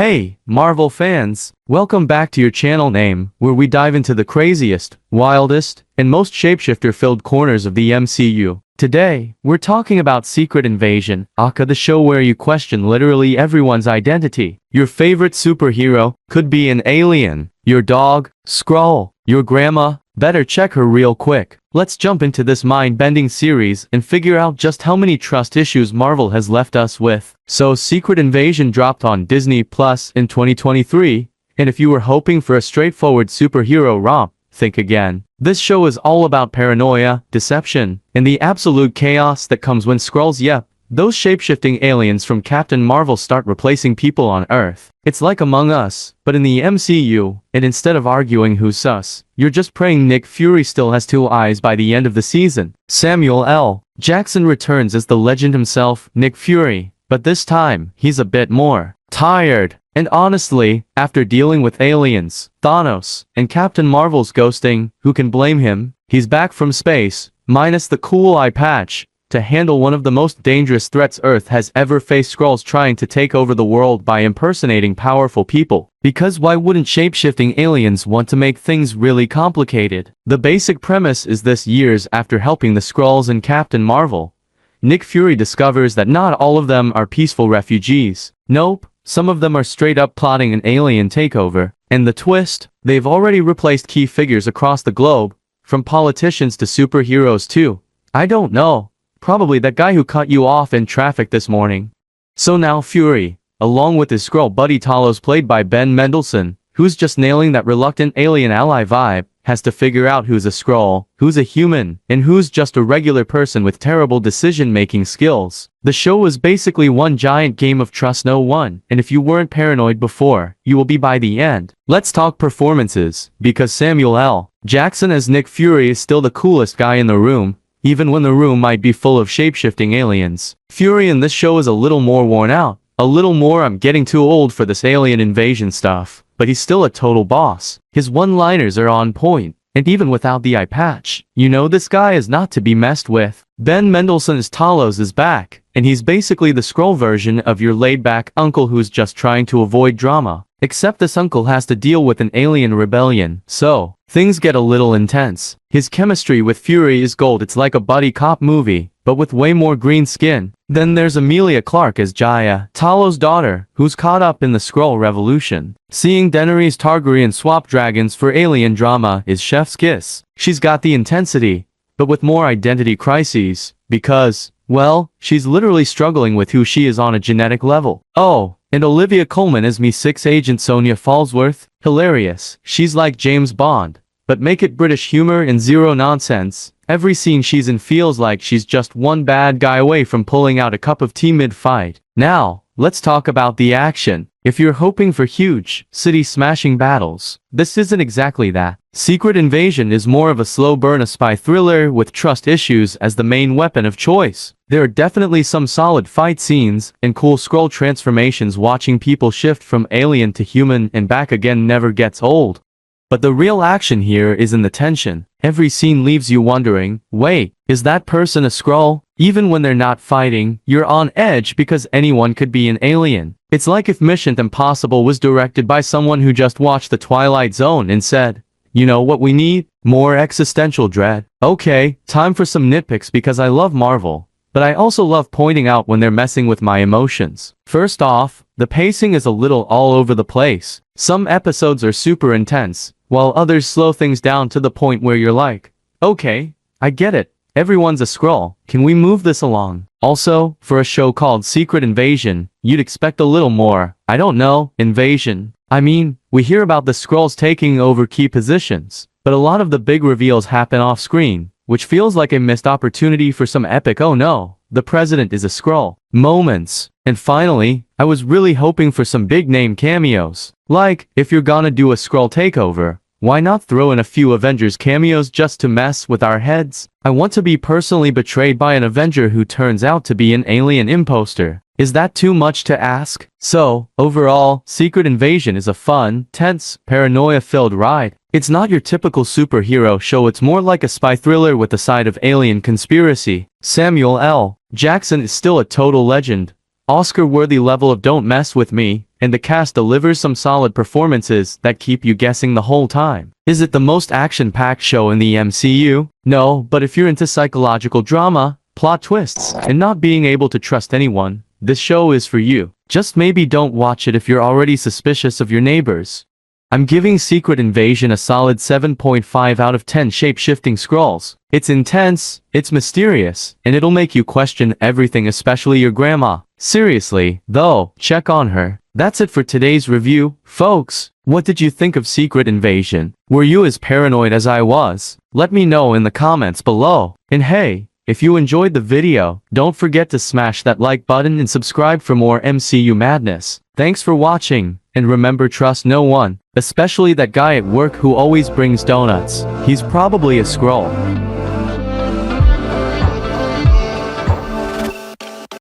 Hey, Marvel fans! Welcome back to your channel name, where we dive into the craziest, wildest, and most shapeshifter-filled corners of the MCU. Today, we're talking about Secret Invasion, aka the show where you question literally everyone's identity. Your favorite superhero could be an alien, your dog, Skrull, your grandma. Better check her real quick. Let's jump into this mind-bending series and figure out just how many trust issues Marvel has left us with. So Secret Invasion dropped on Disney Plus in 2023, and if you were hoping for a straightforward superhero romp, think again. This show is all about paranoia, deception, and the absolute chaos that comes when Skrulls, those shape-shifting aliens from Captain Marvel start replacing people on Earth. It's like Among Us, but in the MCU, and instead of arguing who's sus, you're just praying Nick Fury still has two eyes by the end of the season. Samuel L. Jackson returns as the legend himself, Nick Fury, but this time, he's a bit more tired. And honestly, after dealing with aliens, Thanos, and Captain Marvel's ghosting, who can blame him? He's back from space, minus the cool eye patch, to handle one of the most dangerous threats Earth has ever faced: Skrulls trying to take over the world by impersonating powerful people. Because why wouldn't shape-shifting aliens want to make things really complicated? The basic premise is this: years after helping the Skrulls and Captain Marvel, Nick Fury discovers that not all of them are peaceful refugees. Nope, some of them are straight up plotting an alien takeover. And the twist? They've already replaced key figures across the globe, from politicians to superheroes too. I don't know. Probably that guy who cut you off in traffic this morning. So now Fury, along with his Skrull buddy Talos played by Ben Mendelsohn, who's just nailing that reluctant alien ally vibe, has to figure out who's a Skrull, who's a human, and who's just a regular person with terrible decision-making skills. The show was basically one giant game of trust no one, and if you weren't paranoid before, you will be by the end. Let's talk performances, because Samuel L. Jackson as Nick Fury is still the coolest guy in the room, even when the room might be full of shape-shifting aliens. Fury in this show is a little more worn out, a little more I'm getting too old for this alien invasion stuff, but he's still a total boss. His one-liners are on point, and even without the eye patch, you know this guy is not to be messed with. Ben Mendelsohn's Talos is back, and he's basically the Skrull version of your laid-back uncle who's just trying to avoid drama. Except this uncle has to deal with an alien rebellion, so things get a little intense. His chemistry with Fury is gold. It's like a buddy cop movie, but with way more green skin. Then there's Emilia Clarke as Jaya, Talos' daughter, who's caught up in the Skrull revolution. Seeing Daenerys Targaryen swap dragons for alien drama is chef's kiss. She's got the intensity, but with more identity crises, because, well, she's literally struggling with who she is on a genetic level. Oh, and Olivia Colman as Mi-6 agent Sonia Falsworth, hilarious. She's like James Bond, but make it British humor and zero nonsense. Every scene she's in feels like she's just one bad guy away from pulling out a cup of tea mid-fight. Now, let's talk about the action. If you're hoping for huge, city-smashing battles, this isn't exactly that. Secret Invasion is more of a slow burn, a spy thriller with trust issues as the main weapon of choice. There are definitely some solid fight scenes and cool Skrull transformations. Watching people shift from alien to human and back again never gets old. But the real action here is in the tension. Every scene leaves you wondering, wait, is that person a Skrull? Even when they're not fighting, you're on edge because anyone could be an alien. It's like if Mission Impossible was directed by someone who just watched The Twilight Zone and said, you know what we need? More existential dread. Okay, time for some nitpicks because I love Marvel, but I also love pointing out when they're messing with my emotions. First off, the pacing is a little all over the place. Some episodes are super intense, while others slow things down to the point where you're like, okay, I get it. Everyone's a Skrull. Can we move this along? Also, for a show called Secret Invasion, you'd expect a little more, I don't know, invasion. I mean, we hear about the Skrulls taking over key positions, but a lot of the big reveals happen off-screen, which feels like a missed opportunity for some epic "oh no, the president is a Skrull" moments. And finally, I was really hoping for some big-name cameos. Like, if you're gonna do a Skrull takeover, why not throw in a few Avengers cameos just to mess with our heads? I want to be personally betrayed by an Avenger who turns out to be an alien imposter. Is that too much to ask? So, overall, Secret Invasion is a fun, tense, paranoia-filled ride. It's not your typical superhero show, it's more like a spy thriller with a side of alien conspiracy. Samuel L. Jackson is still a total legend, Oscar-worthy level of don't mess with me, and the cast delivers some solid performances that keep you guessing the whole time. Is it the most action-packed show in the MCU? No, but if you're into psychological drama, plot twists, and not being able to trust anyone, this show is for you. Just maybe don't watch it if you're already suspicious of your neighbors. I'm giving Secret Invasion a solid 7.5 out of 10 shape-shifting Skrulls. It's intense, it's mysterious, and it'll make you question everything, especially your grandma. Seriously, though, check on her. That's it for today's review, folks. What did you think of Secret Invasion? Were you as paranoid as I was? Let me know in the comments below. And hey, if you enjoyed the video, don't forget to smash that like button and subscribe for more MCU madness. Thanks for watching, and remember, trust no one, especially that guy at work who always brings donuts. He's probably a Skrull.